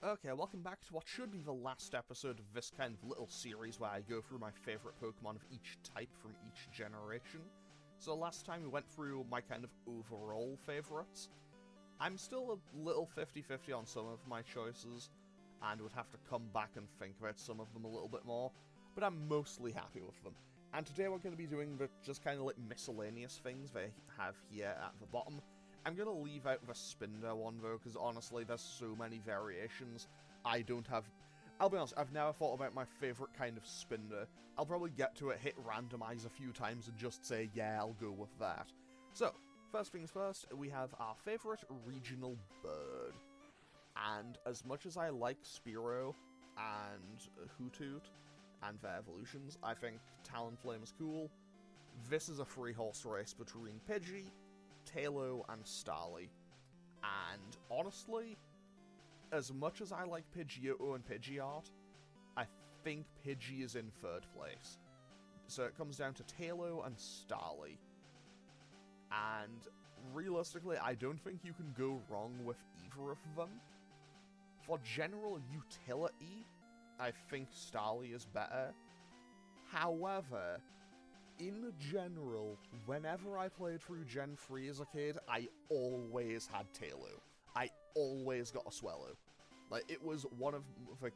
Okay, welcome back to what should be the last episode of this kind of little series where I go through my favourite Pokemon of each type from each generation. So last time we went through my kind of overall favourites. I'm still a little 50-50 on some of my choices, and would have to come back and think about some of them a little bit more, but I'm mostly happy with them. And today we're going to be doing the just kind of like miscellaneous things they have here at the bottom. I'm going to leave out the Spinder one though, because honestly there's so many variations. I'll be honest, I've never thought about my favourite kind of Spinder. I'll probably get to it, hit randomize a few times and just say, yeah, I'll go with that. So, first things first, we have our favourite regional bird. And as much as I like Spearow and Hoothoot and their evolutions, I think Talonflame is cool. This is a free horse race between Pidgey, Taillow, and Starly. And honestly, as much as I like Pidgeotto and Pidgeot, I think Pidgey is in third place. So it comes down to Taillow and Starly. And realistically, I don't think you can go wrong with either of them. For general utility, I think Starly is better. However, in general, whenever I played through Gen 3 as a kid, I always had Taillow. I always got a Swellow. Like, it was one of the...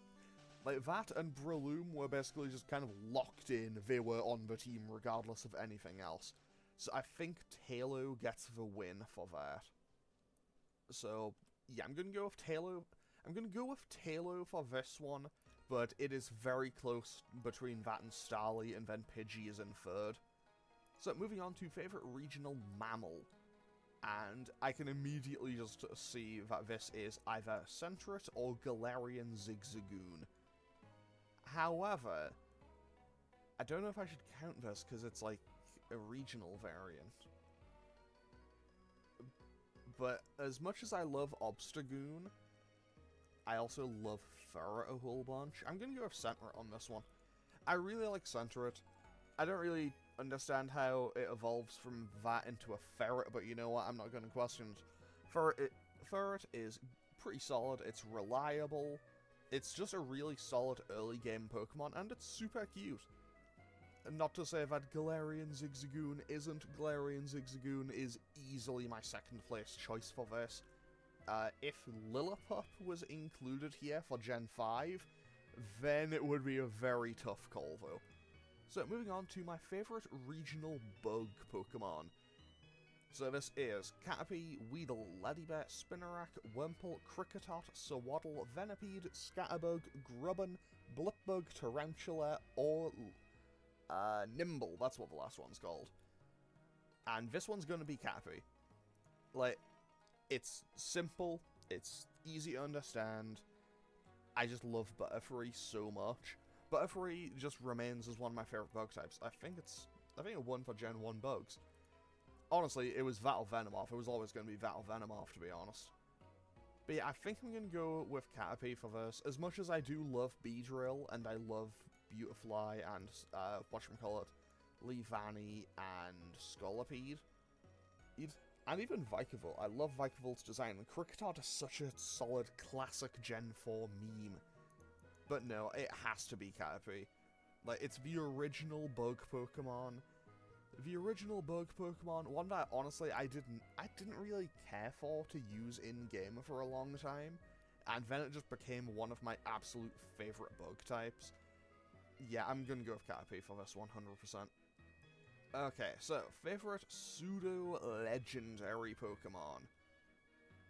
Like, that and Breloom were basically just kind of locked in. They were on the team regardless of anything else. So I think Taillow gets the win for that. So, yeah, I'm gonna go with Taillow. I'm gonna go with Taillow for this one, but it is very close between that and Starly, and then Pidgey is in third. So, moving on to favourite regional mammal. And I can immediately just see that this is either Sentret or Galarian Zigzagoon. However, I don't know if I should count this, because it's like a regional variant. But as much as I love Obstagoon, I also love Ferret a whole bunch. I'm going to go with Sentret on this one. I really like Sentret. I don't really understand how it evolves from that into a Ferret, but you know what, I'm not going to question it. Ferret is pretty solid, it's reliable, it's just a really solid early game Pokemon, and it's super cute. Not to say that Galarian Zigzagoon isn't. Galarian Zigzagoon is easily my second place choice for this. If Lillipup was included here for Gen 5, then it would be a very tough call though. So moving on to my favourite regional bug Pokemon. So this is Caterpie, Weedle, Ladybird, Spinarak, Wurmple, Kricketot, Sawaddle, Venipede, Scatterbug, Grubbin, Blipbug, Tarantula, or Nimble, that's what the last one's called. And this one's going to be Caterpie. Like, it's simple, it's easy to understand. I just love Butterfree so much. Butterfree just remains as one of my favourite bug types. I think it won for Gen 1 bugs. Honestly, it was that or Venomoth. It was always going to be that or Venomoth, to be honest. But yeah, I think I'm going to go with Caterpie for this. As much as I do love Beedrill, and I love Beautifly, and, whatchamacallit, Leavanny, and Scolipede, and even Vikavolt. I love Vikavolt's design, and Kricketot is such a solid classic Gen 4 meme. But no, it has to be Caterpie. Like, it's the original bug Pokemon. The original bug Pokemon, one that honestly I didn't really care for to use in-game for a long time, and then it just became one of my absolute favourite bug types. Yeah, I'm gonna go with Caterpie for this 100%. Okay, so, favourite pseudo-legendary Pokemon.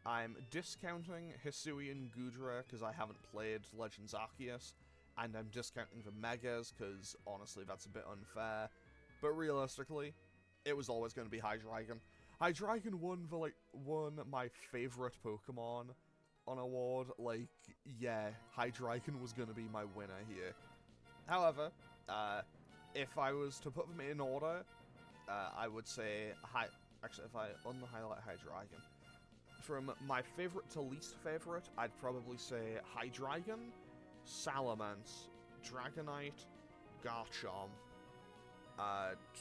I'm discounting Hisuian Goodra because I haven't played Legends Arceus, and I'm discounting the Megas because, honestly, that's a bit unfair. But realistically, it was always going to be Hydreigon. Hydreigon won my favourite Pokemon on award. Like, yeah, Hydreigon was going to be my winner here. However, if I was to put them in order, I would say... Actually, if I unhighlight Hydreigon, from my favourite to least favourite, I'd probably say Hydreigon, Salamence, Dragonite, Garchomp,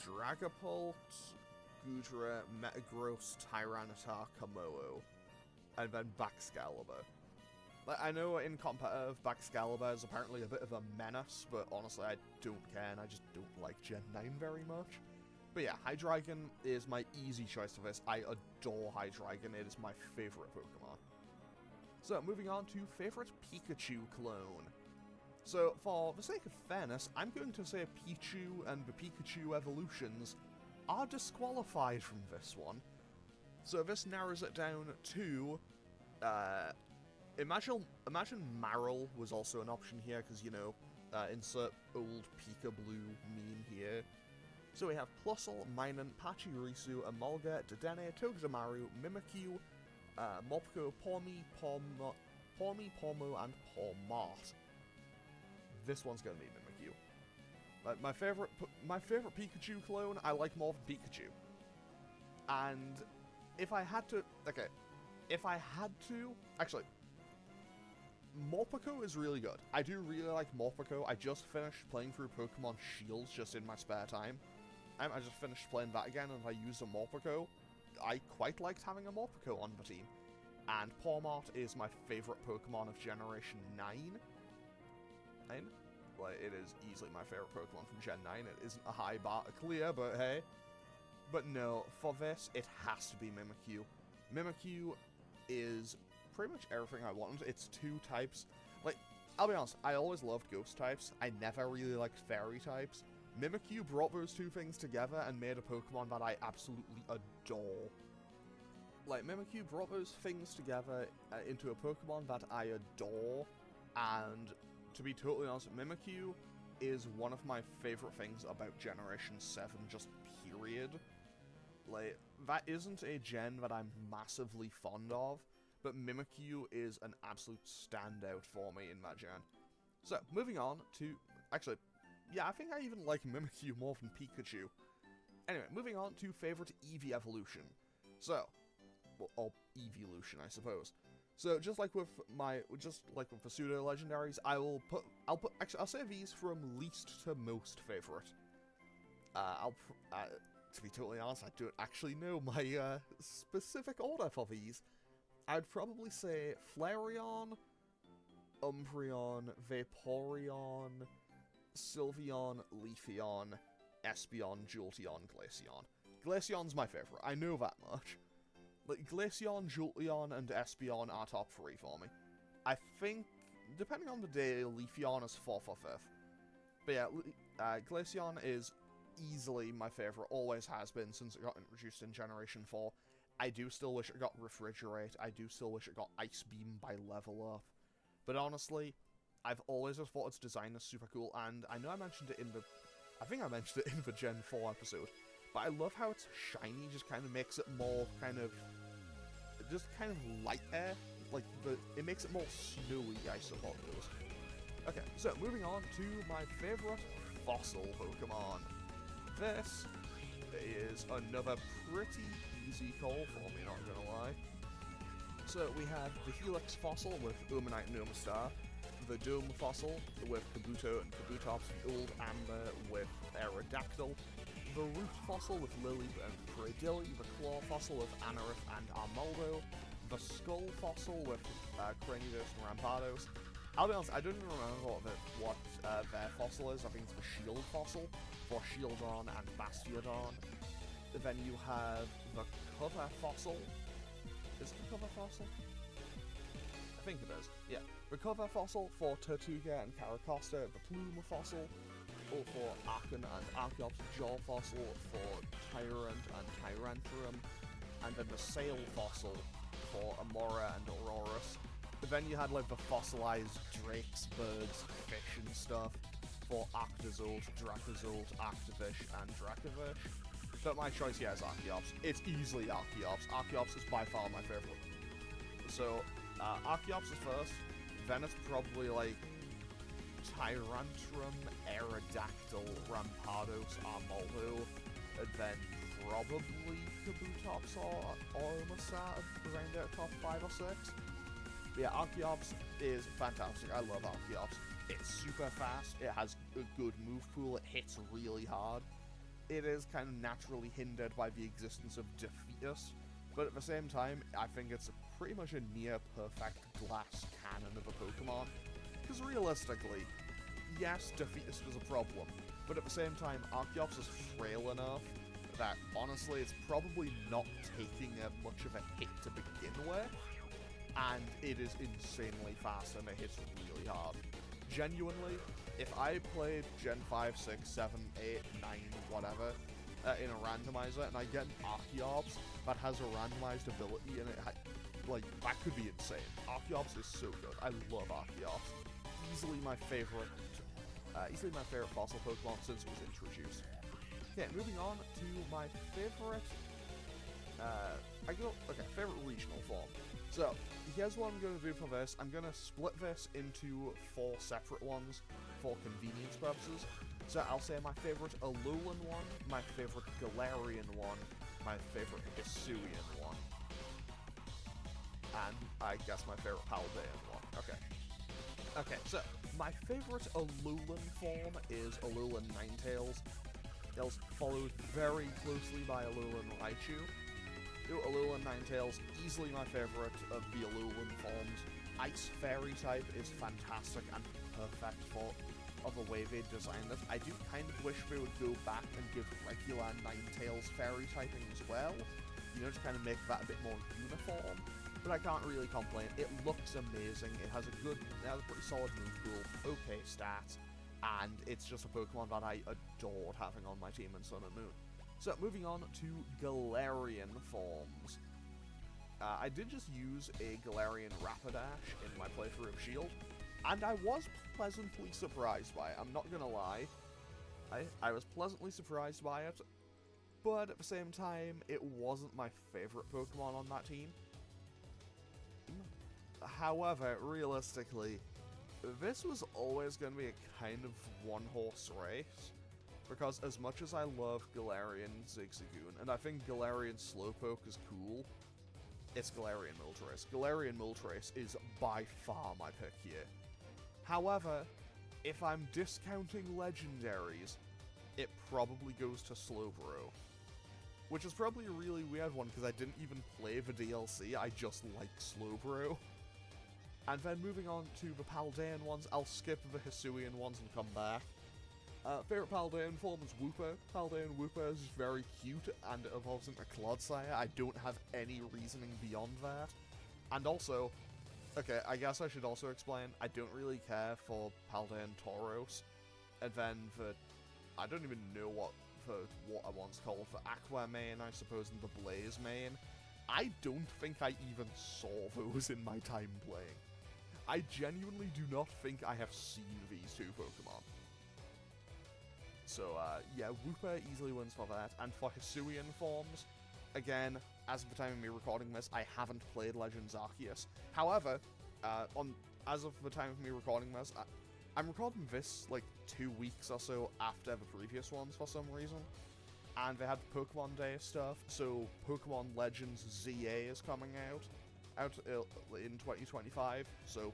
Dragapult, Goodra, Metagross, Tyranitar, Kommo-o, and then Baxcalibur. Like, I know in competitive, Baxcalibur is apparently a bit of a menace, but honestly, I don't care, and I just don't like Gen 9 very much. But yeah, Hydreigon is my easy choice for this. I adore Hydreigon. It is my favorite Pokemon. So, moving on to favorite Pikachu clone. So, for the sake of fairness, I'm going to say Pichu and the Pikachu evolutions are disqualified from this one. So this narrows it down to, imagine Marill was also an option here, because, you know, insert old Pika Blue meme here. So we have Plusle, Minun, Pachirisu, Emolga, Dedenne, Togedemaru, Mimikyu, Mopco, Pawmi, Pawmo, and Pawmot. This one's gonna be Mimikyu. Like, my favorite Pikachu clone, I like more than Pikachu. And if I had to, actually, Morpeko is really good. I do really like Morpeko. I just finished playing through Pokemon Shields just in my spare time. I just finished playing that again, and I used a Morpeko. I quite liked having a Morpeko on the team. And Pawmot is my favorite Pokemon of Generation 9. Like, it is easily my favorite Pokemon from Gen 9. It isn't a high bar to clear, but hey. But no, for this, it has to be Mimikyu. Mimikyu is pretty much everything I want. It's two types. Like, I'll be honest, I always loved ghost types. I never really liked fairy types. Mimikyu brought those two things together and made a Pokemon that I absolutely adore. Like, Mimikyu brought those things together into a Pokemon that I adore, and to be totally honest, Mimikyu is one of my favorite things about Generation 7, just period. Like, that isn't a gen that I'm massively fond of, but Mimikyu is an absolute standout for me in that gen. So, moving on to, actually, yeah, I think I even like Mimikyu more than Pikachu. Anyway, moving on to favorite Eevee evolution. So, well, or Eeveelution, I suppose. So, just like with the pseudo legendaries, I'll say these from least to most favorite. To be totally honest, I don't actually know my specific order for these. I'd probably say Flareon, Umbreon, Vaporeon, Sylveon, Leafeon, Espeon, Jolteon, Glaceon. Glaceon's my favorite, I know that much. Like, Glaceon, Jolteon, and Espeon are top 3 for me. I think, depending on the day, Leafeon is 4th or 5th. But yeah, Glaceon is easily my favorite, always has been since it got introduced in Generation 4. I do still wish it got Refrigerate, I do still wish it got Ice Beam by level up. But honestly, I've always just thought its design is super cool, and I know I mentioned it in the, I think I mentioned it in the Gen 4 episode, but I love how it's shiny, just kind of makes it more just kind of lighter, like, it makes it more snowy, I suppose. Okay, so moving on to my favorite fossil Pokemon. This is another pretty easy call for me, not gonna lie. So we have the Helix fossil with Omanite and Omastar, the Dome fossil with Kabuto and Kabutops, the Old Amber with Aerodactyl, the Root fossil with Lilip and Cradilly, the Claw fossil with Anorith and Armaldo, the Skull fossil with Cranidos and Rampardos. I'll be honest, I don't even remember what their fossil is. I think it's the Shield fossil for Shieldon and Bastiodon. Then you have the Cover fossil. Is it the Cover fossil? I think it is. Yeah. The Cover fossil for Tortuga and Caracosta. The Plume fossil for Archon and Archeops. Jaw fossil for Tyrant and Tyrantrum. And then the Sail fossil for Amora and Aurorus. But then you had like the fossilized drakes, birds, fish and stuff for Octozolt, Dracozolt, Octovish, and Dracovish. But my choice here is Archeops. It's easily Archeops. Archeops is by far my favorite. So, Archeops is first, then it's probably like Tyrantrum, Aerodactyl, Rampardos, Armaldo, and then probably Kabutops or Omastar around there, top 5 or 6. But yeah, Archeops is fantastic. I love Archeops. It's super fast, it has a good move pool, it hits really hard. It is kind of naturally hindered by the existence of Defeatus, but at the same time, I think it's a pretty much a near-perfect glass cannon of a Pokemon. Because realistically, yes, Defeatist is a problem, but at the same time, Archeops is frail enough that, honestly, it's probably not taking much of a hit to begin with, and it is insanely fast and it hits really hard. Genuinely, if I played Gen 5, 6, 7, 8, 9, whatever, in a randomizer, and I get an Archeops that has a randomized ability, and like, that could be insane. Archeops is so good. I love Archeops. Easily my favorite fossil Pokemon since it was introduced. Okay, moving on to my favorite, favorite regional form. So, here's what I'm going to do for this. I'm going to split this into 4 separate ones for convenience purposes. So I'll say my favorite Alolan one, my favorite Galarian one, my favorite Hisuian one, and I guess my favorite Paldean one. Okay, so my favorite Alolan form is Alolan Ninetales. It's followed very closely by Alolan Raichu. Alolan Ninetales, easily my favorite of the Alolan forms. Ice Fairy type is fantastic and perfect for the way they designed it. I do kind of wish they would go back and give regular Ninetales Fairy typing as well. You know, to kind of make that a bit more uniform. But I can't really complain. It looks amazing. It has a pretty solid move pool, okay stats, and it's just a Pokemon that I adored having on my team in Sun and Moon. So, moving on to Galarian forms. I did just use a Galarian Rapidash in my playthrough of Shield, and I was pleasantly surprised by it. I'm not gonna lie. I was pleasantly surprised by it, but at the same time, it wasn't my favorite Pokemon on that team. However, realistically, this was always going to be a kind of one-horse race, because as much as I love Galarian Zigzagoon, and I think Galarian Slowpoke is cool, it's Galarian Moltres. Galarian Moltres is by far my pick here. However, if I'm discounting legendaries, it probably goes to Slowbro. Which is probably a really weird one, because I didn't even play the DLC, I just like Slowbro. And then moving on to the Paldean ones, I'll skip the Hisuian ones and come back. Favorite Paldean form is Wooper. Paldean Wooper is very cute, and it evolves into Clodsire. I don't have any reasoning beyond that. And also, okay, I guess I should also explain, I don't really care for Paldean Tauros. And then I don't even know what I once called the Aqua main, I suppose, and the Blaze main. I don't think I even saw those in my time playing. I genuinely do not think I have seen these two Pokemon. So, yeah, Wooper easily wins for that. And for Hisuian forms, again, as of the time of me recording this, I haven't played Legends Arceus. However, as of the time of me recording this, I'm recording this, like, 2 weeks or so after the previous ones for some reason. And they had Pokemon Day stuff, so Pokemon Legends ZA is coming out in 2025, so,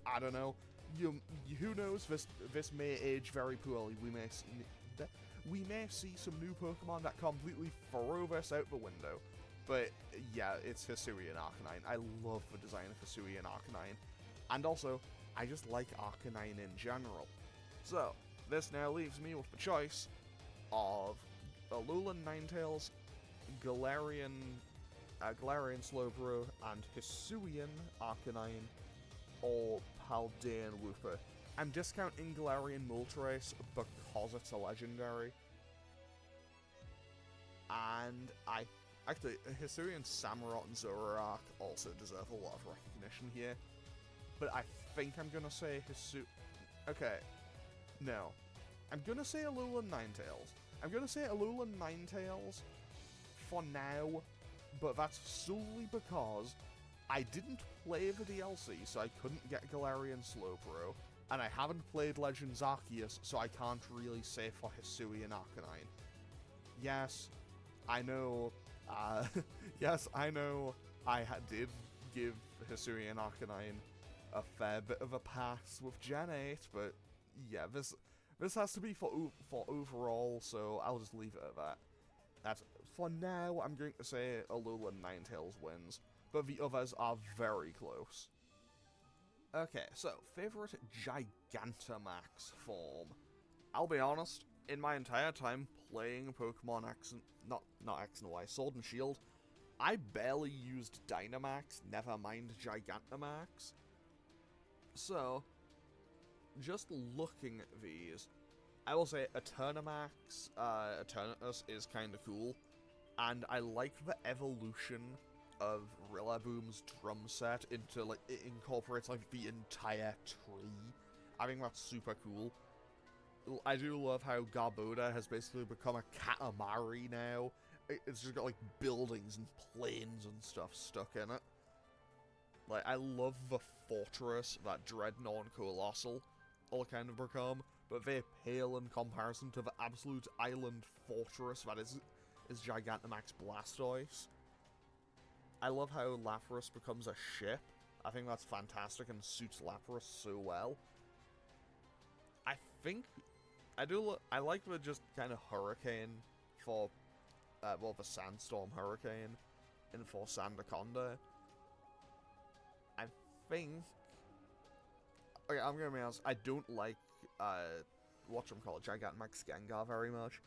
I don't know. Who knows, this may age very poorly. We may see some new Pokemon that completely throw this out the window. But, yeah, it's Hisuian Arcanine. I love the design of Hisuian Arcanine. And also, I just like Arcanine in general. So, this now leaves me with the choice of Alolan Ninetales, Galarian Slowbro, and Hisuian Arcanine, or Paldean Wooper. I'm discounting Galarian Moltres because it's a legendary. And actually, Hisuian Samurott and Zoroark also deserve a lot of recognition here. But I think I'm gonna say okay, no. I'm gonna say Alolan Ninetales. I'm gonna say Alolan Ninetales for now, but that's solely because I didn't play the DLC, so I couldn't get Galarian Slowbro, and I haven't played Legends Arceus, so I can't really say for Hisuian Arcanine. Yes, I know, yes, I know I did give Hisuian Arcanine a fair bit of a pass with Gen 8, but yeah, this has to be for overall, so I'll just leave it at that. For now, I'm going to say Alolan Ninetales wins. but the others are very close. Okay, so, favorite Gigantamax form. I'll be honest, in my entire time playing Pokemon X and, not X and Y, Sword and Shield, I barely used Dynamax, never mind Gigantamax. So, just looking at these, I will say Eternamax, Eternatus is kind of cool, and I like the evolution of Rillaboom's drum set into, like, it incorporates, like, the entire tree. I think that's super cool. I do love how Garboda has basically become a Katamari now. It's just got, like, buildings and planes and stuff stuck in it. Like, I love the fortress that Dreadnought and Colossal all kind of become, but they pale in comparison to the absolute island fortress that is Gigantamax Blastoise. I love how Lapras becomes a ship. I think that's fantastic and suits Lapras so well. I think I like the just kind of Hurricane for well, the Sandstorm Hurricane in for Sandaconda. I think, okay, I'm gonna be honest, I don't like whatchamacallit, Gigantamax Gengar very much.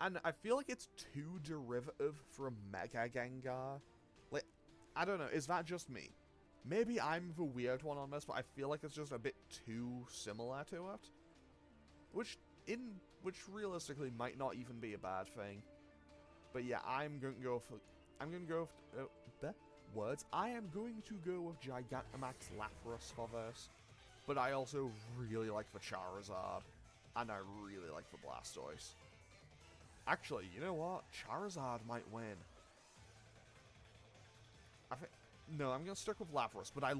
And I feel like it's too derivative from Mega Gengar. Like, I don't know, is that just me? Maybe I'm the weird one on this, but I feel like it's just a bit too similar to it. Which realistically might not even be a bad thing. But yeah, I'm going to go with Gigantamax Lapras for this. But I also really like the Charizard, and I really like the Blastoise. Actually, you know what? Charizard might win. No, I'm gonna stick with Lapras, but I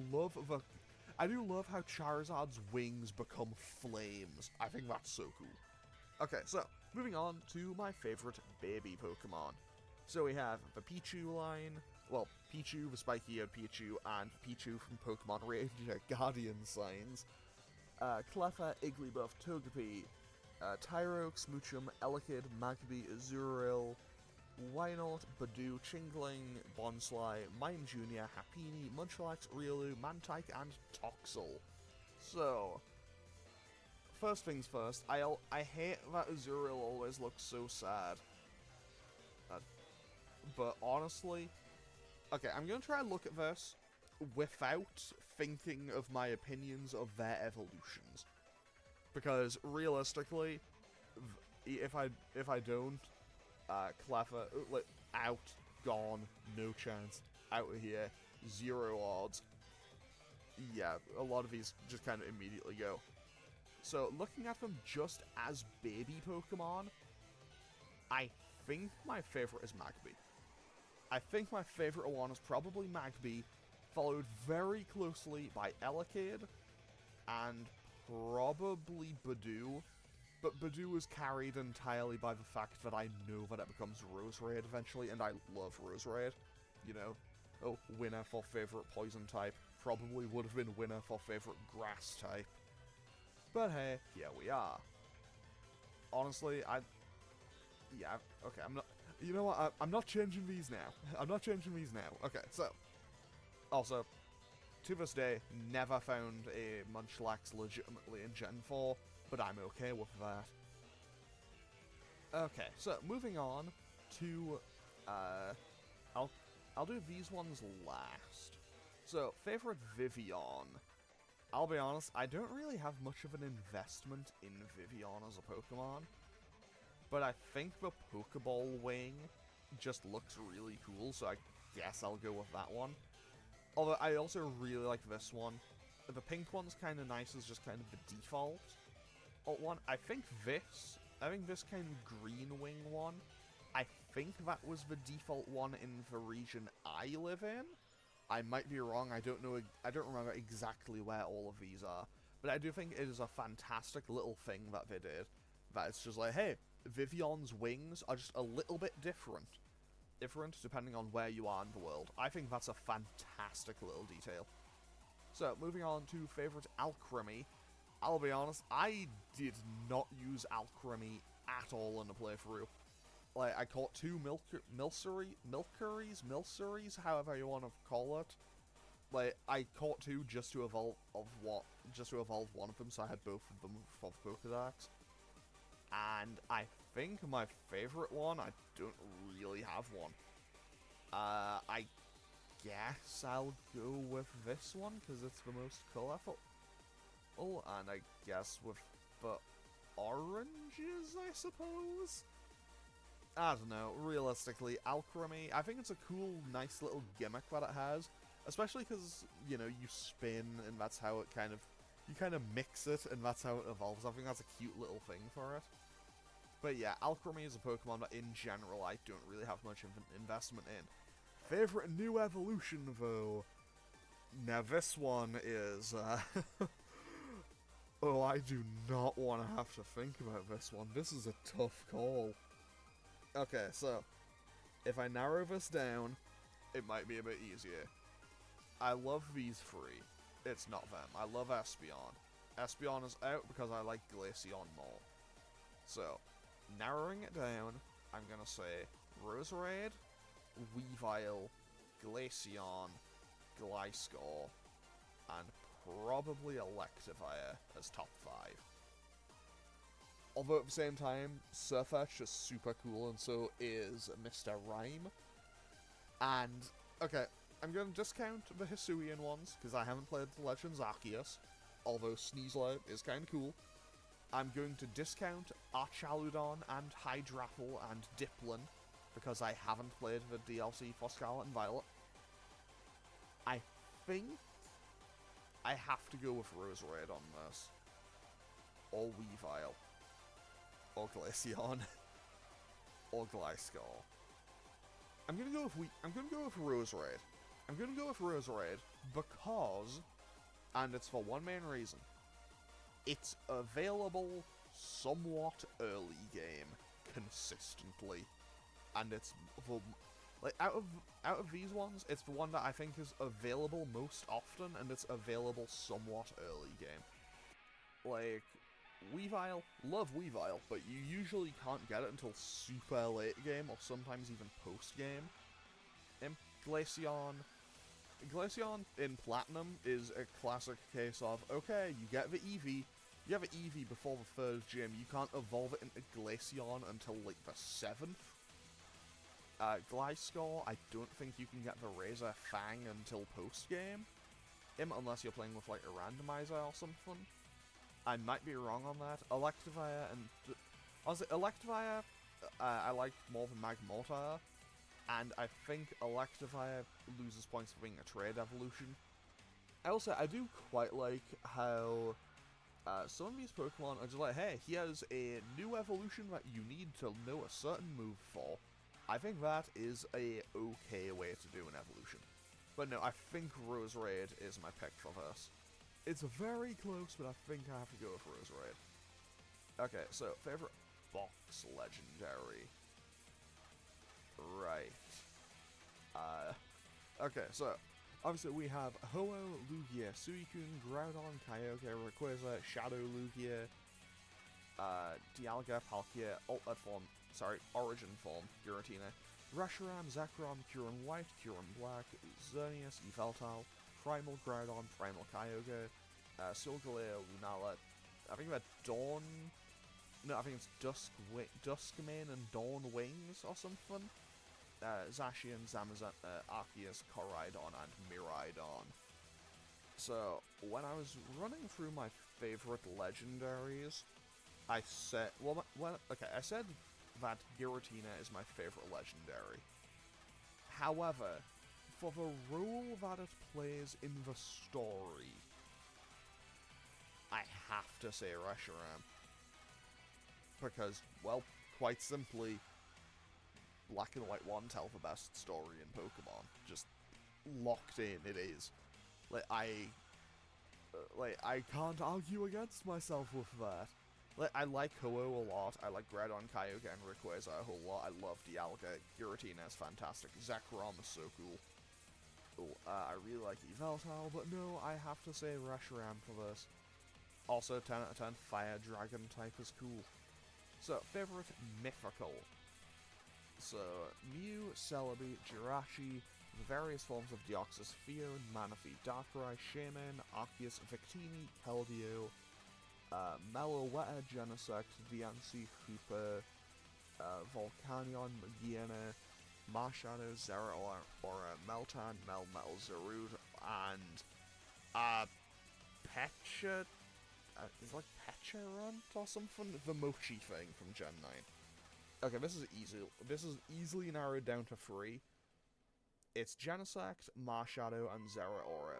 do love how Charizard's wings become flames. I think that's so cool. Okay, so, moving on to my favorite baby Pokemon. So we have the Pichu line, well, Pichu, the spiky-eared Pichu, and Pichu from Pokemon Ranger Guardian Signs. Cleffa, Igglybuff, Togepi, Tyro, Smoochum, Elekid, Magby, Azurill, Wynaut, Badoo, Chingling, Bonsly, Mime Jr., Happiny, Munchlax, Riolu, Mantike, and Toxel. So, first things first, I hate that Azurill always looks so sad. But honestly, okay, I'm gonna try and look at this without thinking of my opinions of their evolutions. Because realistically, if I don't, Cleffa, like, out, gone, no chance, out of here, 0 odds. Yeah, a lot of these just kind of immediately go. So, looking at them just as baby Pokemon, I think my favorite is Magby. I think my favorite one is probably Magby, followed very closely by Elekid, and probably Badoo. But Badoo is carried entirely by the fact that I know that it becomes Roserade eventually, and I love Roserade. You know, oh, winner for favorite poison type. Probably would have been winner for favorite grass type. But hey, here we are. Honestly, yeah, okay, I'm not... You know what, I'm not changing these now. I'm not changing these now. Okay, so... Also, to this day, never found a Munchlax legitimately in Gen 4, but I'm okay with that. Okay, so moving on to, I'll do these ones last. So, favorite Vivian. I'll be honest, I don't really have much of an investment in Vivian as a Pokemon, but I think the Pokeball wing just looks really cool, so I guess I'll go with that one. Although, I also really like this one. The pink one's kind of nice as just kind of the default one. I think this kind of green wing one, I think that was the default one in the region I live in. I might be wrong, I don't remember exactly where all of these are. But I do think it is a fantastic little thing that they did. That it's just like, hey, Vivian's wings are just a little bit different. Different depending on where you are in the world. I think that's a fantastic little detail. So, moving on to favorite Alcremie. I'll be honest, I did not use Alcremie at all in the playthrough. Like, I caught two Milceries, however you want to call it. Like, I caught two just to evolve one of them, so I had both of them for the Pokedex. And I think my favorite one, I don't really have one. I guess I'll go with this one, because it's the most colorful. Oh, and I guess with the oranges, I suppose? I don't know, realistically, Alchemy, I think it's a cool, nice little gimmick that it has. Especially because, you know, you spin, and that's how it you kind of mix it, and that's how it evolves. I think that's a cute little thing for it. But yeah, Alchemy is a Pokemon that in general I don't really have much of an investment in. Favorite new evolution, though? Now this one is, oh, I do not want to have to think about this one. This is a tough call. Okay, so, if I narrow this down, it might be a bit easier. I love these three. It's not them. I love Espeon. Espeon is out because I like Glaceon more. So, narrowing it down, I'm gonna say Roserade, Weavile, Glaceon, Gliscor, and probably Electivire as top 5. Although at the same time, Surfetch is super cool, and so is Mr. Rhyme. And, okay, I'm going to discount the Hisuian ones, because I haven't played the Legends Arceus, although Sneasler is kind of cool. I'm going to discount Archaludon and Hydrapple and Dipplin, because I haven't played the DLC for Scarlet and Violet. I think I have to go with Roserade on this. Or Weavile. Or Glaceon. Or Gliscor. I'm gonna go with Roserade. I'm gonna go with Roserade because, and it's for one main reason, it's available somewhat early game consistently, and it's the, like out of these ones, it's the one that I think is available most often, and it's available somewhat early game. Like, Weavile, love Weavile, but you usually can't get it until super late game, or sometimes even post-game. Glaceon in Platinum is a classic case of, okay, you get the Eevee, you have an Eevee before the third gym, you can't evolve it into Glaceon until, like, the 7th. Gliscor, I don't think you can get the Razor Fang until post-game, unless you're playing with, like, a randomizer or something. I might be wrong on that. Electivire and... honestly, Electivire, I like more than Magmortar, and I think Electivire loses points for being a trade evolution. I do quite like how some of these Pokemon are just like, hey, here's a new evolution that you need to know a certain move for. I think that is a okay way to do an evolution. But no, I think Roserade is my pick for this. It's very close, but I think I have to go with Roserade. Okay, so, favorite box legendary. Right. Okay, so, obviously we have Ho-Oh, Lugia, Suicune, Groudon, Kyogre, Rayquaza, Shadow Lugia, Dialga, Palkia, Origin Form, Giratina, Reshiram, Zekrom, Kyurem White, Kyurem Black, Xerneas, Yveltal, Primal Groudon, Primal Kyogre, Solgaleo, Lunala, I think that Dawn... No, I think it's Duskmane and Dawn Wings or something. Zacian, Zamazan, Arceus, Koraidon, and Miraidon. So, when I was running through my favorite legendaries, I said... I said that Giratina is my favorite legendary. However, for the role that it plays in the story, I have to say Reshiram. Because, well, quite simply, Black and White 1 tell the best story in Pokemon. Just locked in, it is. I can't argue against myself with that. I like Ho-Oh a lot, I like Groudon, Kyogre, and Rayquaza a whole lot, I love Dialga, Giratina is fantastic, Zekrom is so cool. I really like Yveltal, but no, I have to say Reshiram for this. Also, 10 out of 10, Fire Dragon type is cool. So, favorite mythical. So, Mew, Celebi, Jirachi, the various forms of Deoxys, Fearon, Manaphy, Darkrai, Shaman, Arceus, Victini, Keldeo, Meloetta, Genesect, Diancie, Hooper, Volcanion, Magearna, Marshadow, Zeraora, Meltan, Melmetal, Zarude, and, Pecha, is it like Pecharunt or something? The Mochi thing from Gen 9. Okay, this is easily narrowed down to 3. It's Genesect, Marshadow, and Zeraora.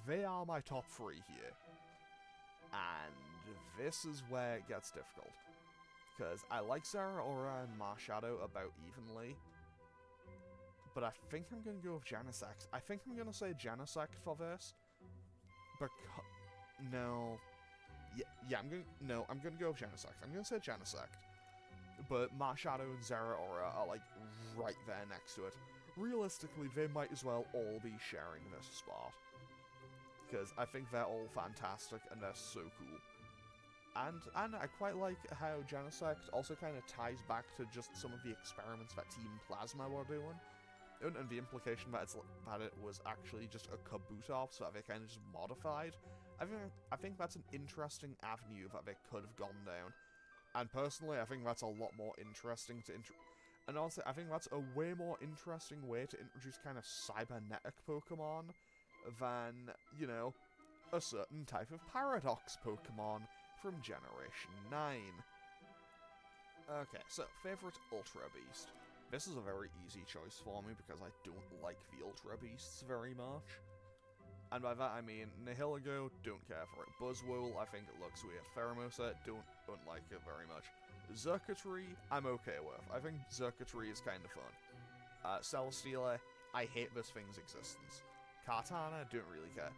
They are my top 3 here. And this is where it gets difficult. Because I like Zeraora and Marshadow about evenly. But I think I'm going to go with Genesect. I think I'm going to say Genesect for this. Because... No. Yeah, I'm going to go with Genesect. I'm going to say Genesect. But Marshadow and Zeraora are, like, right there next to it. Realistically, they might as well all be sharing this spot. Because I think they're all fantastic, and they're so cool. And I quite like how Genesect also kind of ties back to just some of the experiments that Team Plasma were doing. And the implication that it was actually just a Kabutops that they kind of just modified. I think that's an interesting avenue that they could have gone down. And personally, I think that's a lot more interesting to and also, I think that's a way more interesting way to introduce kind of cybernetic Pokemon than, you know, a certain type of Paradox Pokemon from Generation 9. Okay, so, favourite Ultra Beast. This is a very easy choice for me because I don't like the Ultra Beasts very much. And by that I mean Nihilego, don't care for it. Buzzwole, I think it looks weird. Pheromosa, don't like it very much. Xurkitree, I'm okay with. I think Xurkitree is kind of fun. Celesteela, I hate this thing's existence. Kartana, don't really care.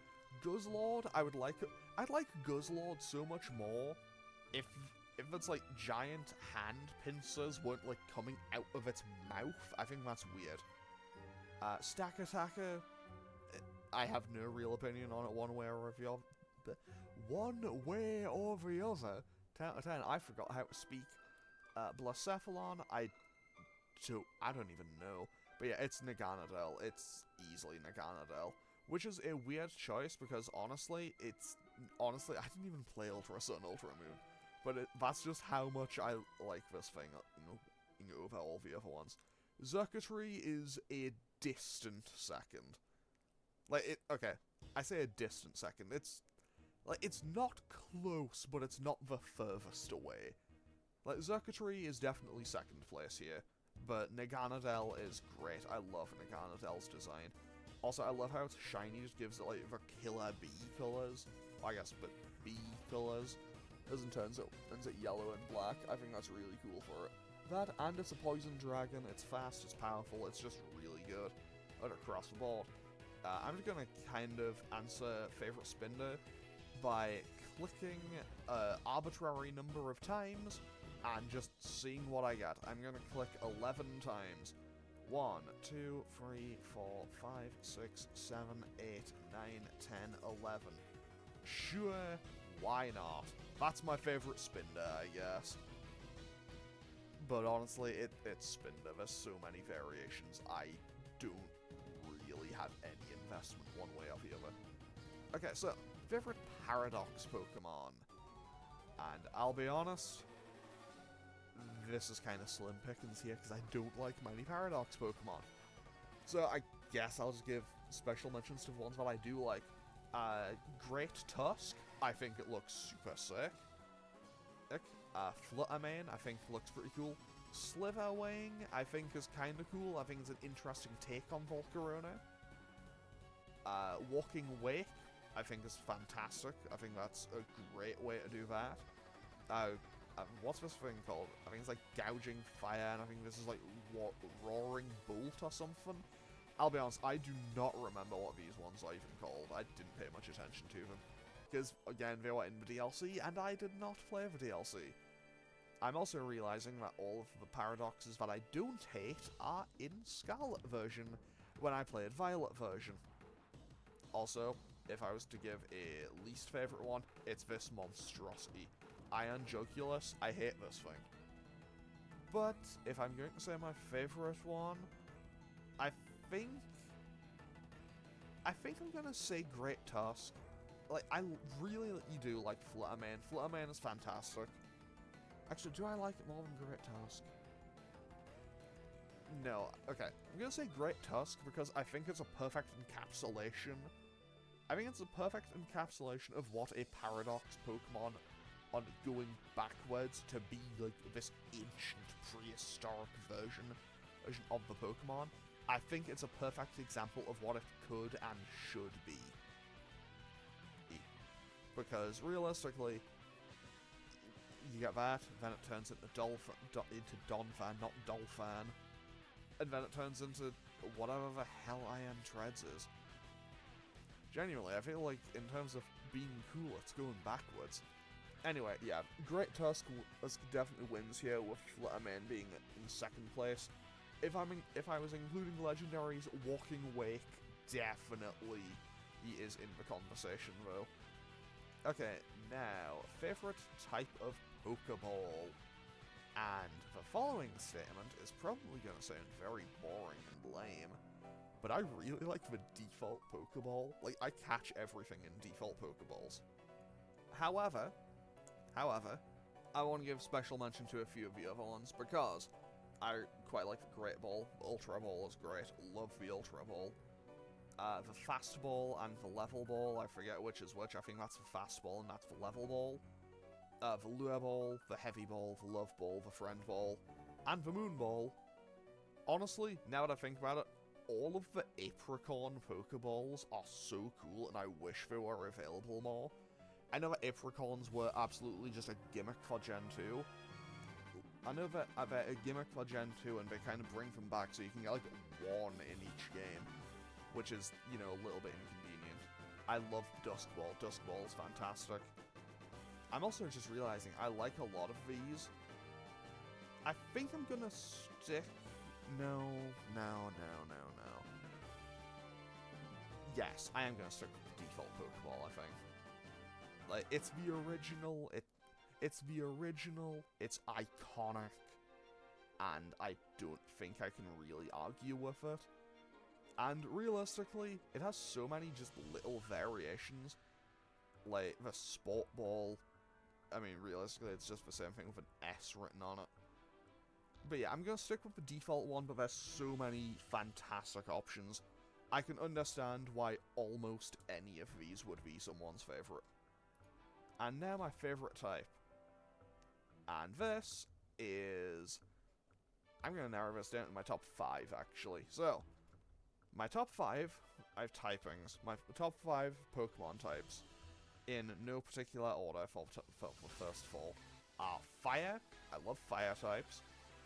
Guzzlord, I'd like Guzzlord so much more if it's like giant hand pincers weren't like coming out of its mouth. I think that's weird. Stakataka, I have no real opinion on it one way or the other. One way or the other. 10 out of 10. I forgot how to speak. Blacephalon, I don't even know. But yeah, it's Naganadel. It's easily Naganadel. Which is a weird choice because honestly, I didn't even play Ultra Sun, Ultra Moon. But that's just how much I like this thing, you know, over all the other ones. Xurkitree is a distant second. Okay, I say a distant second. It's not close, but it's not the furthest away. Like, Xurkitree is definitely second place here, but Naganadel is great. I love Naganadel's design. Also, I love how it's shiny, just gives it, like, the killer bee colors. Well, I guess, but bee colors. As it turns it yellow and black. I think that's really cool for it. That, and it's a poison dragon. It's fast, it's powerful, it's just really good. Across the board. I'm just gonna kind of answer favorite Spinder by clicking an arbitrary number of times and just seeing what I get. I'm gonna click 11 times. 1, 2, 3, 4, 5, 6, 7, 8, 9, 10, 11. Sure, why not? That's my favorite Spinder, I guess. But honestly, it's Spinder. There's so many variations. I don't really have any investment one way or the other. Okay, so, favorite Paradox Pokemon. And I'll be honest, this is kind of slim pickings here because I don't like many Paradox Pokemon. So I guess I'll just give special mentions to the ones that I do like. Great Tusk, I think it looks super sick. Fluttermane, I think looks pretty cool. Slitherwing, I think is kind of cool. I think it's an interesting take on Volcarona. Walking Wake, I think is fantastic. I think that's a great way to do that. What's this thing called? I think it's like Gouging Fire, and I think this is like Roaring Bolt or something. I'll be honest, I do not remember what these ones are even called. I didn't pay much attention to them. Because, again, they were in the DLC, and I did not play the DLC. I'm also realizing that all of the paradoxes that I don't hate are in Scarlet version, when I played Violet version. Also, if I was to give a least favorite one, it's this monstrosity. Iron Joculus, I hate this thing. But if I'm going to say my favorite one, I think I'm gonna say Great Tusk. Like, I really do like Fluttermane. Fluttermane is fantastic. Actually, do I like it more than Great Tusk? No. Okay, I'm gonna say Great Tusk because I think it's a perfect encapsulation. I think it's a perfect encapsulation of what a Paradox Pokemon on going backwards to be like this ancient prehistoric version of the Pokemon. I think it's a perfect example of what it could and should be. Because realistically, you get that, then it turns into Donphan, not Dolphin, and then it turns into whatever the hell Iron Treads is. Genuinely, I feel like in terms of being cool, it's going backwards. Anyway, yeah, Great Tusk definitely wins here, with Fluttermane being in second place. If I was including legendaries, Walking Wake definitely he is in the conversation though. Okay, now favorite type of Pokeball, and the following statement is probably going to sound very boring and lame, but I really like the default Pokeball. Like, I catch everything in default Pokeballs. However, I want to give special mention to a few of the other ones, because I quite like the Great Ball. Ultra Ball is great. Love the Ultra Ball. The Fast Ball and the Level Ball, I forget which is which. I think that's the Fast Ball and that's the Level Ball. The Lure Ball, the Heavy Ball, the Love Ball, the Friend Ball, and the Moon Ball. Honestly, now that I think about it, all of the Apricorn Pokeballs are so cool, and I wish they were available more. I know that Apricorns were absolutely just a gimmick for Gen 2. I know that they're a gimmick for Gen 2, and they kind of bring them back so you can get, like, one in each game, which is, you know, a little bit inconvenient. I love Dusk Ball. Dusk Ball is fantastic. I'm also just realizing I like a lot of these. I think I'm gonna stick... No. Yes, I am gonna stick with the default Pokeball, I think. Like, it's the original, it's the original, it's iconic, and I don't think I can really argue with it. And realistically, it has so many just little variations. Like, the Sport Ball, I mean, realistically, it's just the same thing with an S written on it. But yeah, I'm gonna stick with the default one, but there's so many fantastic options. I can understand why almost any of these would be someone's favorite. And now my favorite type. And this is... I'm going to narrow this down to my top 5, actually. So, my top 5, I have typings. My top 5 Pokemon types, in no particular order, for first of all, are Fire. I love Fire types.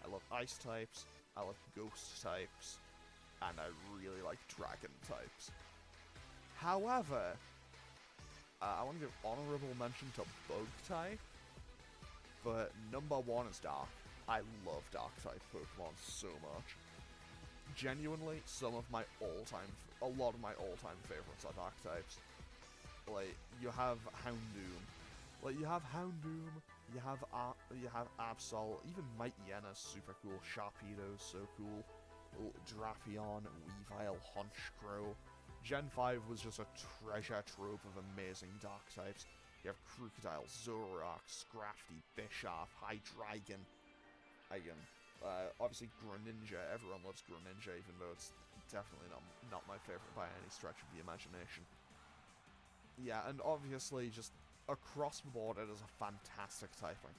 I love Ice types. I love Ghost types. And I really like Dragon types. However... I want to give honorable mention to Bug type, but number 1 is Dark. I love Dark type Pokemon so much. Genuinely, a lot of my all-time favorites are Dark types. Like, you have Houndoom. Like, you have Houndoom, you have Absol, even Mighty Yenna's super cool, Sharpedo's so cool, Drapion, Weavile, Honchkrow. Gen 5 was just a treasure trove of amazing Dark types. You have Crocodile, Zoroark, Scrafty, Bisharp, Hydreigon. Again, obviously Greninja. Everyone loves Greninja, even though it's definitely not my favorite by any stretch of the imagination. Yeah, and obviously, just across the board, it is a fantastic typing.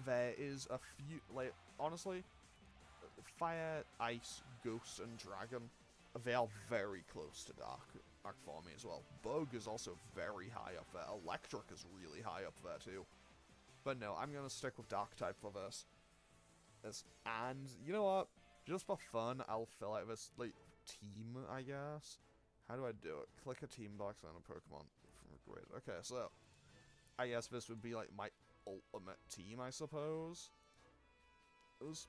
There is a few, like, honestly, Fire, Ice, Ghost, and Dragon, they are very close to Dark for me as well. Bug is also very high up there. Electric is really high up there too. But no, I'm going to stick with Dark type for this. And, you know what? Just for fun, I'll fill out this, like, team, I guess. How do I do it? Click a team box on a Pokemon. Great. Okay, so, I guess this would be, like, my ultimate team, I suppose. This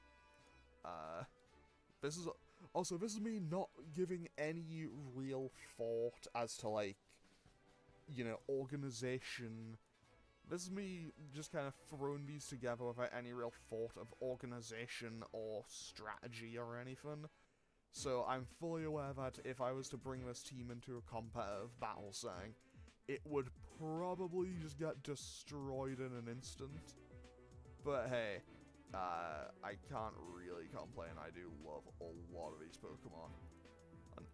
is... Also, this is me not giving any real thought as to, like, you know, organization, This is me just kind of throwing these together without any real thought of organization or strategy or anything. So I'm fully aware that if I was to bring this team into a competitive battle setting, it would probably just get destroyed in an instant. But hey, I can't really complain. I do love a lot of these Pokemon.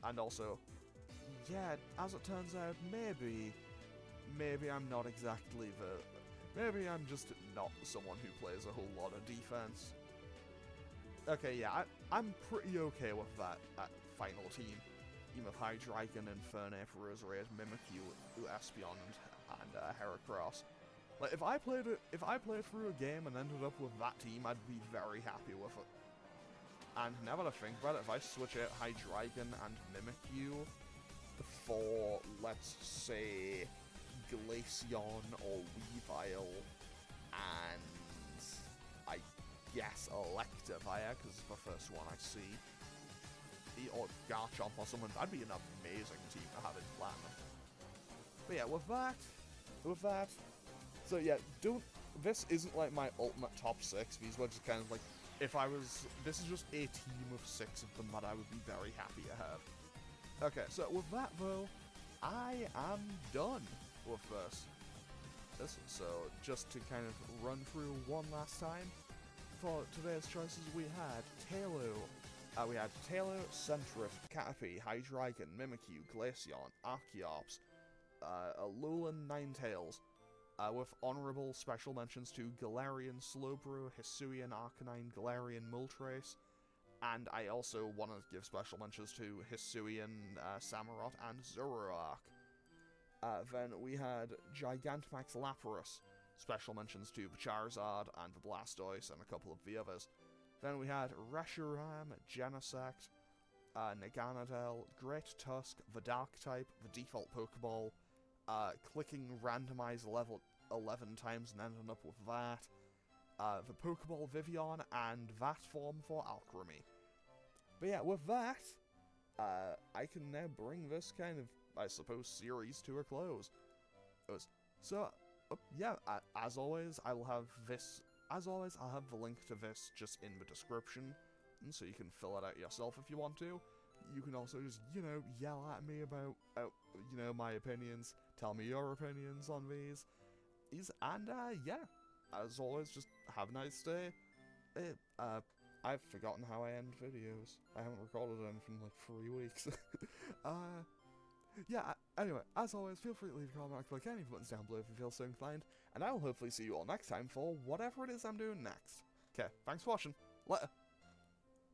And also, yeah, as it turns out, maybe I'm not exactly maybe I'm just not someone who plays a whole lot of defense. Okay, yeah, I'm pretty okay with that final team. Team of Hydreigon, Infernape, Roserade, Mimikyu, Espeon, and Heracross. Like, if I played through a game and ended up with that team, I'd be very happy with it. And now that I think about it, if I switch out Hydreigon and Mimikyu for, let's say, Glaceon or Weavile, and I guess Electivire, because it's the first one I see, or Garchomp or someone, that'd be an amazing team to have in Platinum. But yeah, with that, so yeah, this isn't like my ultimate top 6, these were just kind of like, this is just a team of 6 of them that I would be very happy to have. Okay, so with that though, I am done with this. So just to kind of run through one last time, for today's choices we had Taillow, Sentret, Caterpie, Hydreigon, Mimikyu, Glaceon, Archeops, Alolan Ninetales, with honourable special mentions to Galarian Slowbro, Hisuian Arcanine, Galarian Moltres, and I also want to give special mentions to Hisuian Samurott and Zoroark. Then we had Gigantamax Lapras, special mentions to the Charizard and the Blastoise and a couple of the others. Then we had Reshiram, Genesect, Naganadel, Great Tusk, the Dark type, the default Pokeball, clicking randomize level 11 times and ending up with that, the Pokeball Vivian, and that form for Alchemy. But yeah, with that, I can now bring this kind of, I suppose, series to a close. So, yeah, as always, I'll have the link to this just in the description, and so you can fill it out yourself if you want to. You can also just, yell at me about, my opinions, tell me your opinions on these, and, yeah, as always, just have a nice day. I've forgotten how I end videos. I haven't recorded anything in like 3 weeks. Yeah, anyway, as always, feel free to leave a comment or click any buttons down below if you feel so inclined, and I will hopefully see you all next time for whatever it is I'm doing next. Okay, thanks for watching. Later.